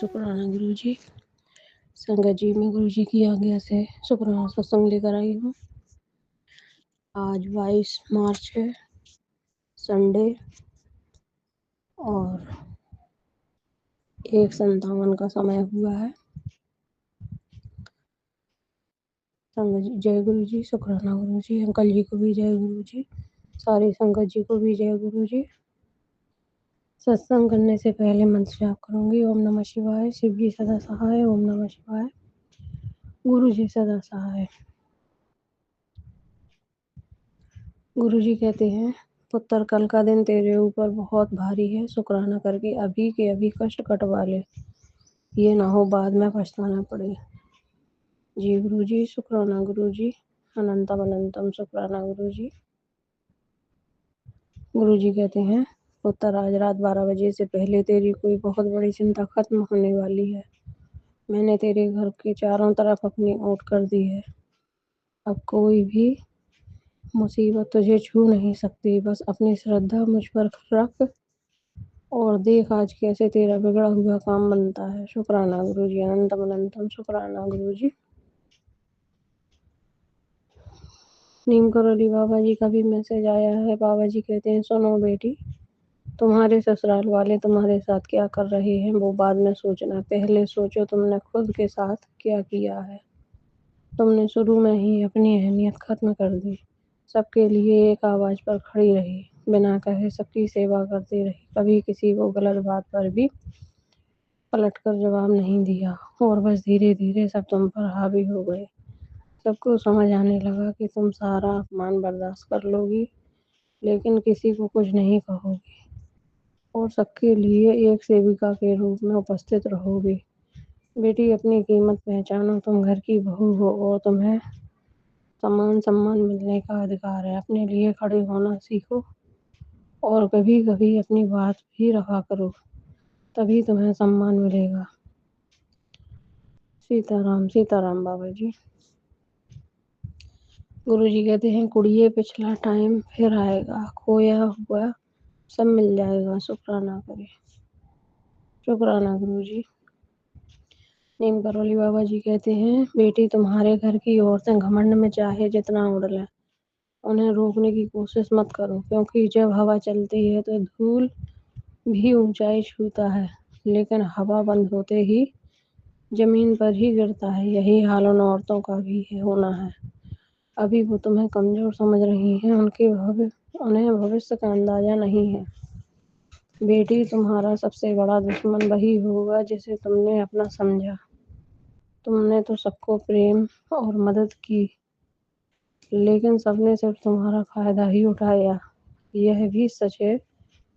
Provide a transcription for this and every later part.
शुक्राना गुरु जी। संगत जी, मैं गुरु जी की आज्ञा से शुक्राना सत्संग लेकर आई हूँ। आज 22 मार्च है, संडे, और 1:57 का समय हुआ है। संगत जी, जय गुरु जी, शुक्राना गुरु जी, अंकल जी को भी जय गुरु जी, सारे संगत जी को भी जय गुरु जी। सत्संग करने से पहले मंत्र जाप करूंगी। ओम नमः शिवाय। शिव जी सदा सहाय। ओम नमः शिवाय। गुरु जी सदा सहाय। गुरु जी कहते हैं, पुत्र कल का दिन तेरे ऊपर बहुत भारी है, शुक्राना करके अभी के अभी कष्ट कटवा ले, ये ना हो बाद में पछताना पड़े। जी गुरु जी, शुक्राना गुरु जी, अनंतम अनंतम शुक्राना गुरु जी। गुरु जी कहते हैं, पुत्र आज रात 12 बजे से पहले तेरी कोई बहुत बड़ी चिंता खत्म होने वाली है। मैंने तेरे घर के चारों तरफ अपनी ओट कर दी है। अब कोई भी मुसीबत तुझे छू नहीं सकती। बस अपनी श्रद्धा मुझ पर रख और देख आज कैसे तेरा बिगड़ा हुआ काम बनता है। शुक्राना गुरु जी, अनंतम अनंतम शुक्राना गुरु जी। नीम करोली बाबा जी का भी मैसेज आया है। बाबा जी कहते हैं, सुनो बेटी, तुम्हारे ससुराल वाले तुम्हारे साथ क्या कर रहे हैं वो बाद में सोचना, पहले सोचो तुमने खुद के साथ क्या किया है। तुमने शुरू में ही अपनी अहमियत खत्म कर दी, सबके लिए एक आवाज पर खड़ी रही, बिना कहे सबकी सेवा करती रही, कभी किसी को गलत बात पर भी पलट कर जवाब नहीं दिया, और बस धीरे धीरे सब तुम पर हावी हो गए। सबको समझ आने लगा कि तुम सारा अपमान बर्दाश्त कर लोगी, लेकिन किसी को कुछ नहीं कहोगी, और सबके लिए एक सेविका के रूप में उपस्थित रहोगी। बेटी, अपनी कीमत पहचानो। तुम घर की बहू हो और तुम्हें समान सम्मान मिलने का अधिकार है। अपने लिए खड़े होना सीखो और कभी कभी अपनी बात भी रखा करो, तभी तुम्हें सम्मान मिलेगा। सीताराम सीताराम बाबा जी। गुरु जी कहते हैं, कुड़िए पिछला टाइम फिर आएगा, खोया हुआ सब मिल जाएगा, शुक्राना करे। शुक्राना गुरु जी। नीम करोली बाबा जी कहते हैं, बेटी, तुम्हारे घर की औरतें घमंड में चाहे जितना उड़ लें, उन्हें रोकने की कोशिश मत करो, क्योंकि जब हवा चलती है तो धूल भी ऊंचाई छूता है, लेकिन हवा बंद होते ही जमीन पर ही गिरता है। यही हाल उन औरतों का भी होना है। अभी वो तुम्हें कमजोर समझ रही हैं, उन्हें भविष्य का अंदाजा नहीं है। बेटी, तुम्हारा सबसे बड़ा दुश्मन वही होगा जिसे तुमने अपना समझा। तुमने तो सबको प्रेम और मदद की, लेकिन सबने सिर्फ तुम्हारा फायदा ही उठाया। यह भी सच है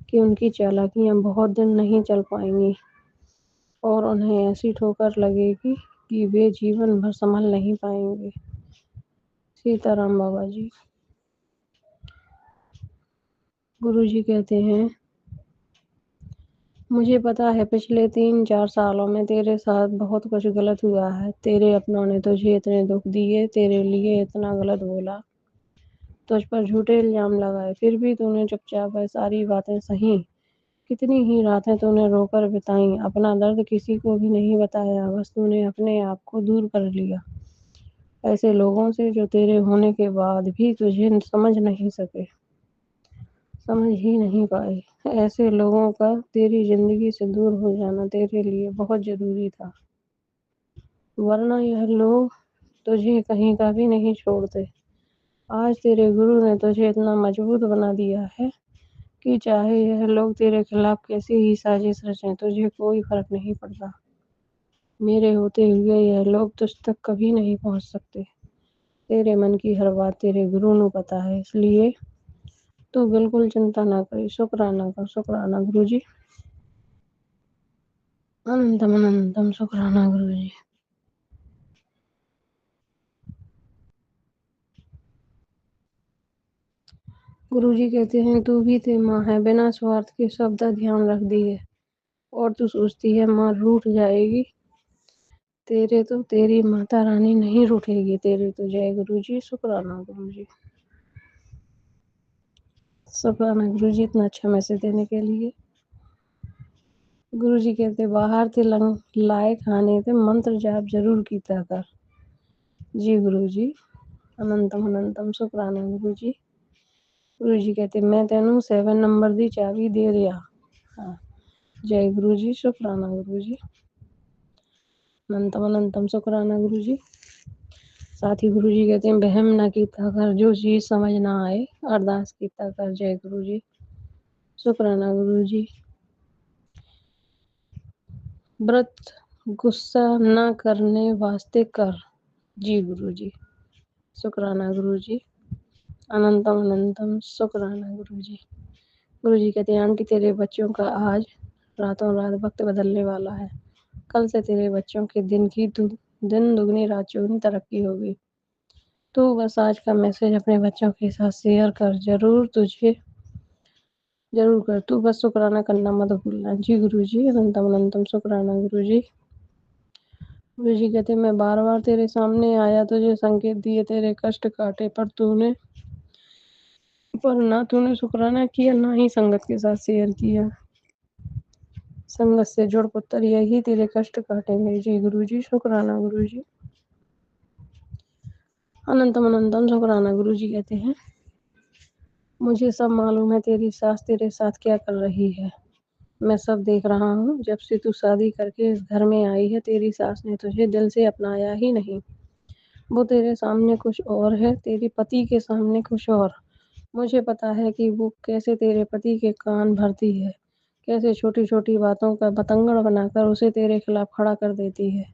कि उनकी चालाकियां बहुत दिन नहीं चल पाएंगी, और उन्हें ऐसी ठोकर लगेगी कि वे जीवन भर संभल नहीं पाएंगे। सीताराम बाबा जी। गुरु जी कहते हैं, मुझे पता है पिछले 3-4 सालों में तेरे साथ बहुत कुछ गलत हुआ है। तेरे अपनों ने तुझे इतने दुख दिए, तेरे लिए इतना गलत बोला, तुझ पर झूठे इल्जाम लगाए, फिर भी तूने चुपचाप वह सारी बातें सही। कितनी ही रातें तूने रोकर बिताई, अपना दर्द किसी को भी नहीं बताया, बस तूने अपने आप को दूर कर लिया ऐसे लोगों से जो तेरे होने के बाद भी तुझे समझ ही नहीं पाए। ऐसे लोगों का तेरी जिंदगी से दूर हो जाना तेरे लिए बहुत जरूरी था, वरना यह लोग तुझे कहीं का भी नहीं छोड़ते। आज तेरे गुरु ने तुझे इतना मजबूत बना दिया है कि चाहे यह लोग तेरे खिलाफ कैसी ही साजिश रचें, तुझे कोई फर्क नहीं पड़ता। मेरे होते हुए यह लोग तुझ तक कभी नहीं पहुंच सकते। तेरे मन की हर बात तेरे गुरु को पता है, इसलिए तो बिल्कुल चिंता ना करी। शुक्राना कर। शुक्राना गुरु जी। अनंतम अनंतम शुक्राना गुरु जी। गुरु जी कहते हैं, तू भी ते माँ है, बिना स्वार्थ के शब्द ध्यान रख दिए, और तू सोचती है माँ रूठ जाएगी। तेरी माता रानी नहीं रूठेगी, तेरे तो जय गुरु जी। शुक्राना गुरु जी। शुक्राना गुरु जी, इतना अच्छा मैसेज देने के लिए। गुरु जी कहते बाहर थे लाए खाने थे मंत्र जाप जरूर कीता कर। जी गुरु जी। अनंतम अनंतम शुक्राना गुरु जी। गुरु जी कहते मैं तेनू 7 नंबर दी चाबी दे दिया। हाँ। जय गुरु जी। शुक्राना गुरु जी। अनंतम अनंतम शुक्राना गुरु जी। साथ ही गुरु जी कहते हैं बहम ना कीता कर, जो चीज समझ ना आए अरदास कीता कर। जय गुरु जी। शुक्राना गुरु जी। व्रत गुस्सा ना करने वास्ते कर। जी गुरु जी। शुक्राना गुरु जी। अनंतम अनंतम शुक्राना गुरु जी। गुरु जी कहते हैं आंटी तेरे बच्चों का आज रातों रात वक्त बदलने वाला है। कल से तेरे बच्चों के दिन दुगनी रात चौगुनी तरक्की होगी। तो बस आज का मैसेज अपने बच्चों के साथ शेयर कर, जरूर कर। तू बस शुक्राना करना मत भूलना। जी गुरु जी। अनंतम अनंतम शुक्राना गुरु जी। गुरु जी कहते मैं बार बार तेरे सामने आया, तुझे संकेत दिए, तेरे कष्ट काटे, पर ना तूने शुक्राना किया, ना ही संगत के साथ शेयर किया। संगत से जुड़ पुत्र, यही तेरे कष्ट काटेंगे। जी गुरु जी। शुक्राना गुरु जी। अनंतम अनंतम शुक्राना गुरु जी कहते हैं मुझे सब मालूम है तेरी सास तेरे साथ क्या कर रही है। मैं सब देख रहा हूँ। जब से तू शादी करके इस घर में आई है, तेरी सास ने तुझे दिल से अपनाया ही नहीं। वो तेरे सामने कुछ और है, तेरे पति के सामने कुछ और। मुझे पता है कि वो कैसे तेरे पति के कान भरती है, कैसे छोटी छोटी बातों का बतंगड़ बनाकर उसे तेरे खिलाफ खड़ा कर देती है।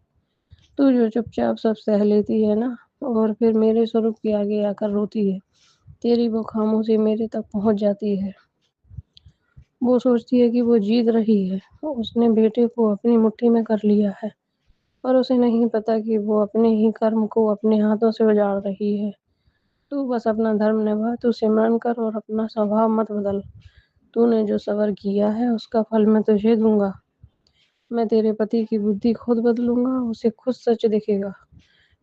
तू जो चुपचाप सब सह लेती है ना, और फिर मेरे स्वरूप के आगे आकर रोती है, तेरी वो खामोशी मेरे तक पहुंच जाती है। वो सोचती है कि वो जीत रही है, उसने बेटे को अपनी मुट्ठी में कर लिया है, पर उसे नहीं पता कि वो अपने ही कर्म को अपने हाथों से उजाड़ रही है। तू बस अपना धर्म निभा, तू सिमरन कर और अपना स्वभाव मत बदल। तूने जो सबर किया है उसका फल मैं तुझे दूंगा। मैं तेरे पति की बुद्धि खुद बदलूंगा, उसे खुद सच दिखेगा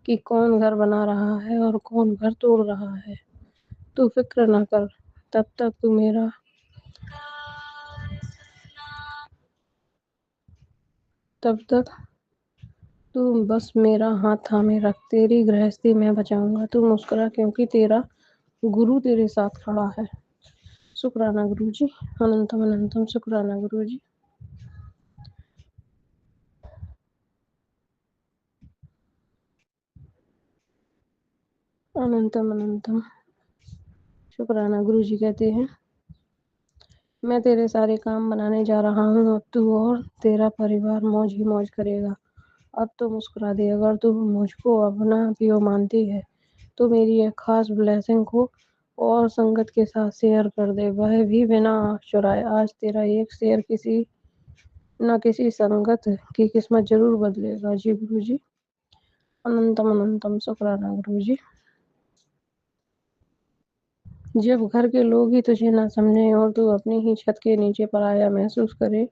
कि कौन घर बना रहा है और कौन घर तोड़ रहा है। तू फिक्र ना कर, तब तक तू बस मेरा हाथ थामे रख, तेरी गृहस्थी मैं बचाऊंगा। तू मुस्कुरा क्योंकि तेरा गुरु तेरे साथ खड़ा है। शुक्राना गुरु जी। अनंतम अनंतम शुक्राना गुरु जी। अनंतम अनंतम शुक्राना गुरु जी कहते हैं मैं तेरे सारे काम बनाने जा रहा हूँ। अब तू और तेरा परिवार मौज ही मौज करेगा। अब तो मुस्कुरा दे। अगर तू मुझको अपना पियो मानती है तो मेरी एक खास ब्लेसिंग को और संगत के साथ शेयर कर दे, वह भी बिना आँख चुराए। आज तेरा एक शेयर किसी न किसी संगत की किस्मत जरूर बदलेगा। जी गुरु जी। अनंतम अनंतम शुक्राना गुरु जी। जब घर के लोग ही तुझे ना समझे और तू अपनी ही छत के नीचे पराया महसूस करे,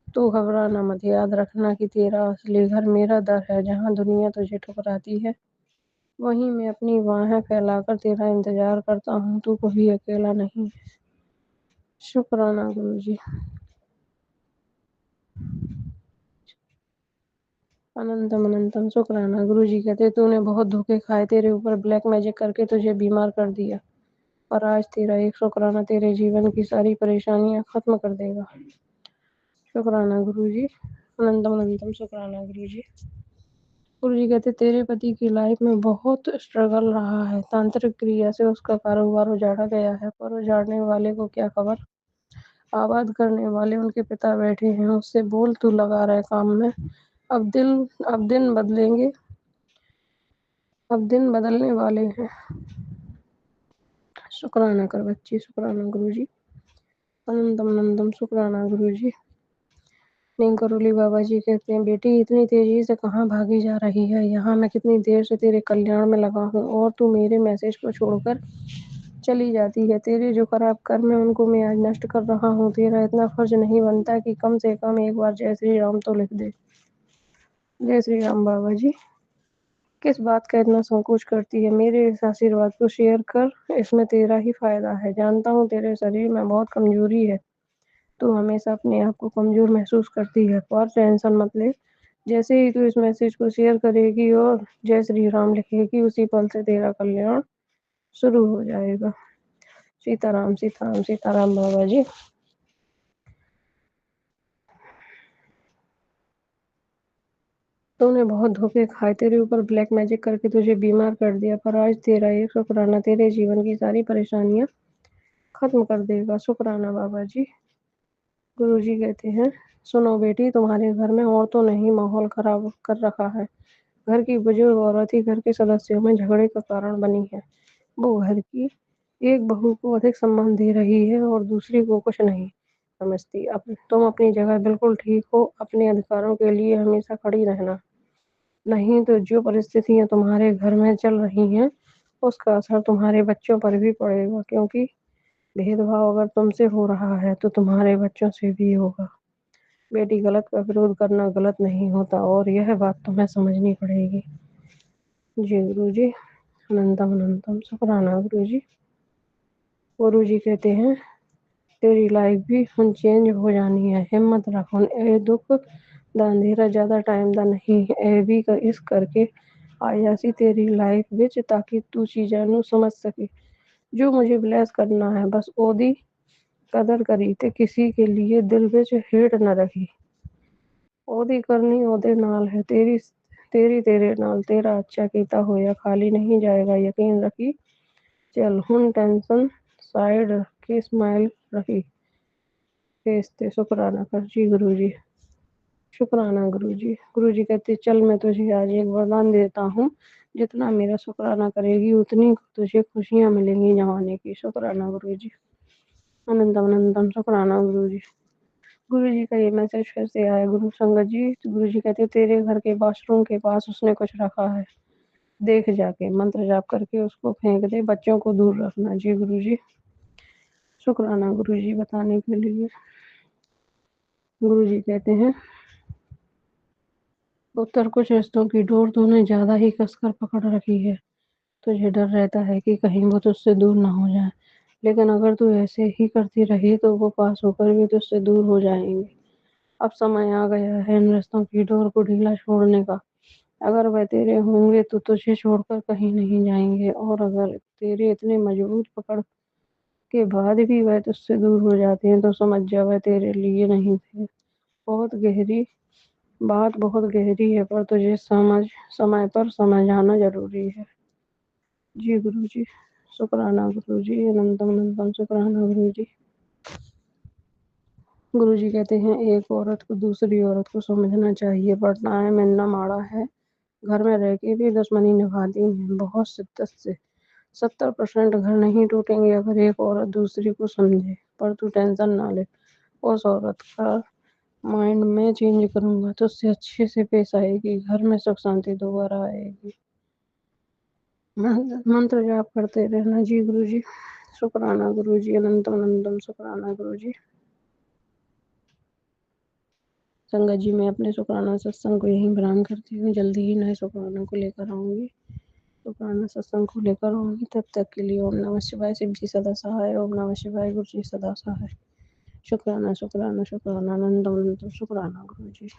तो घबराना मत। याद रखना कि तेरा असली घर मेरा दर है। जहाँ दुनिया तुझे ठुकराती है, वहीं मैं अपनी बाहें फैलाकर तेरा इंतजार करता हूँ। तू कभी अकेला नहीं है। शुक्राना गुरु जी। अनंतम अनंतम शुक्राना गुरु जी कहते तूने बहुत धोखे खाए, तेरे ऊपर ब्लैक मैजिक करके तुझे बीमार कर दिया, पर आज तेरा एक शुक्राना तेरे जीवन की सारी परेशानियां खत्म कर देगा। शुक्राना गुरु जी। अनंतम अनंतम शुक्राना गुरु जी। गुरु जी कहते तेरे पति की लाइफ में बहुत स्ट्रगल रहा है। तांत्रिक क्रिया से उसका कारोबार उजाड़ा गया है, पर उजाड़ने वाले को क्या खबर, आबाद करने वाले उनके पिता बैठे हैं। उससे बोल तू लगा रहे काम में। अब अब दिन बदलेंगे, अब दिन बदलने वाले हैं। शुक्राना कर बच्ची। शुक्राना गुरु जी। अनंतम अनंतम शुक्राना गुरु जी। नीम करोली बाबा जी कहते हैं बेटी इतनी तेजी से कहाँ भागी जा रही है, यहाँ मैं कितनी देर से तेरे कल्याण में लगा हूँ और तू मेरे मैसेज को छोड़कर चली जाती है। तेरे जो खराब कर्म है उनको मैं आज नष्ट कर रहा हूँ। तेरा इतना फर्ज नहीं बनता कि कम से कम एक बार जय श्री राम तो लिख दे। जय श्री राम बाबा जी। किस बात का इतना संकोच करती है, मेरे इस आशीर्वाद को शेयर कर, इसमें तेरा ही फायदा है। जानता हूँ तेरे शरीर में बहुत कमजोरी है, تو हमेशा अपने आप को कमज़ोर महसूस करती है, पर टेंशन मत ले। जैसे ही तू इस मैसेज को शेयर करेगी और जय श्री राम लिखेगी, उसी पल से तेरा कल्याण शुरू हो जाएगा। सीताराम, सीताराम, सीताराम बाबा जी। तूने बहुत धोखे खाए, तेरे ऊपर ब्लैक मैजिक करके तुझे बीमार कर दिया, पर आज तेरा ये शुक्राना तेरे जीवन की सारी परेशानियां खत्म कर देगा। शुक्राना बाबा जी। गुरुजी कहते हैं, सुनो बेटी, तुम्हारे घर में औरतों ने ही माहौल खराब कर रखा है। घर की बुजुर्ग औरत ही घर के सदस्यों में झगड़े का कारण बनी है। वो घर की एक बहू को अधिक सम्मान दे रही है और दूसरी को कुछ नहीं समझती। अब तुम अपनी जगह बिल्कुल ठीक हो, अपने अधिकारों के लिए हमेशा खड़ी रहना, नहीं तो जो परिस्थितियां तुम्हारे घर में चल रही हैं उसका असर तुम्हारे बच्चों पर भी पड़ेगा, क्योंकि भेदभाव अगर तुमसे हो रहा है तो तुम्हारे बच्चों से भी होगा। बेटी, गलत का विरोध करना गलत नहीं होता और यह बात तुम्हें समझनी पड़ेगी। जी गुरु जी। अनंतम अनंतम शुक्राना गुरु जी। गुरु जी कहते हैं, तेरी लाइफ भी ਹੁਣ चेंज हो जानी है, हिम्मत रख। ਹੁਣ ਇਹ ਦੁੱਖ ਦਾ ਅੰਧੇਰਾ ਜ਼ਿਆਦਾ ਟਾਈਮ ਦਾ ਨਹੀਂ, ਇਹ ਵੀ ਇਸ ਕਰਕੇ ਆਇਆ ਸੀ तेरी लाइफ ਵਿੱਚ ताकि तू चीज़ां ਨੂੰ समझ सके। जो मुझे ब्लेस करना है बस ओदी कदर करी ते किसी के लिए दिल ਵਿੱਚ ਹੇਟ ਨਾ ਰੱਖੀ। ਉਹਦੀ ਕਰਨੀ ਉਹਦੇ ਨਾਲ ਹੈ, ਤੇਰੀ ਤੇਰੇ ਨਾਲ। ਤੇਰਾ ਅੱਛਾ ਕੀਤਾ ਹੋਇਆ ਖਾਲੀ ਨਹੀਂ ਜਾਏਗਾ, ਯਕੀਨ ਰੱਖੀ। चल ਹੁਣ टेंशन साइड रख के स्माइल रखी फेस ते शुक्राना कर। जी गुरु जी। शुक्राना गुरु जी। गुरु जी कहते, चल मैं तुझे आज एक वरदान देता हूँ, जितना मेरा शुक्राना करेगी उतनी तुझे खुशियाँ मिलेंगी जमाने की। शुक्राना गुरु जी। अनंतम अनंतम शुक्राना गुरु जी। गुरु जी का ये मैसेज फिर से आया। गुरु संगत जी, गुरु जी कहते, तेरे घर के वॉशरूम के पास उसने कुछ रखा है, देख जाके मंत्र जाप करके उसको फेंक दे, बच्चों को दूर रखना। जी गुरु जी। शुक्राना गुरु जी बताने के लिए। गुरु जी कहते हैं, उत्तर कुछ रिश्तों की डोर तूने ज्यादा ही कसकर पकड़ रखी है। तुझे डर रहता है कि कहीं वो तुझसे दूर ना हो जाए, लेकिन अगर तू ऐसे ही करती रही तो वो पास होकर भी तुझसे दूर हो जाएंगे। अब समय आ गया है इन रिश्तों की डोर को ढीला छोड़ने का। अगर वह तेरे होंगे तो तुझे छोड़कर कहीं नहीं जाएंगे, और अगर तेरे इतने मजबूत पकड़ के बाद भी वह तुझसे दूर हो जाते हैं तो समझ जा वह तेरे लिए नहीं थे। बहुत गहरी बात बहुत गहरी है, पर तुझे समय पर समझ आना जरूरी है। जी गुरु जी। शुक्राना गुरु जी। अनंतम अनंतम शुक्राना गुरु जी। गुरु जी कहते हैं, एक औरत को दूसरी औरत को समझना चाहिए, पर टाइम इतना माड़ा है, घर में रह के भी दुश्मनी निभाती है बहुत शिद्दत से। 70% घर नहीं टूटेंगे अगर एक औरत दूसरी को समझे। पर तू टेंशन ना ले, उस औरत का माइंड में चेंज करूंगा तो उससे अच्छे से पेश आएगी, घर में सुख शांति दोबारा आएगी। मंत्र जाप करते रहना। जी गुरु जी। शुक्राना गुरु जी। अनंतम अनंतम शुक्राना गुरु जी। संगत जी, मैं अपने शुक्राना सत्संग को यहीं विराम करती हूँ। जल्दी ही नए शुक्राना को लेकर आऊंगी, शुक्राना सत्संग को लेकर आऊंगी। तब तक के लिए ओम नमः शिवाय। शिव जी सदा सहाय। ओम नमः शिवाय। गुरु जी सदा सहाय। शुक्राना शुक्राना शुक्राना। अनंतम अनंतम शुक्राना गुरु जी।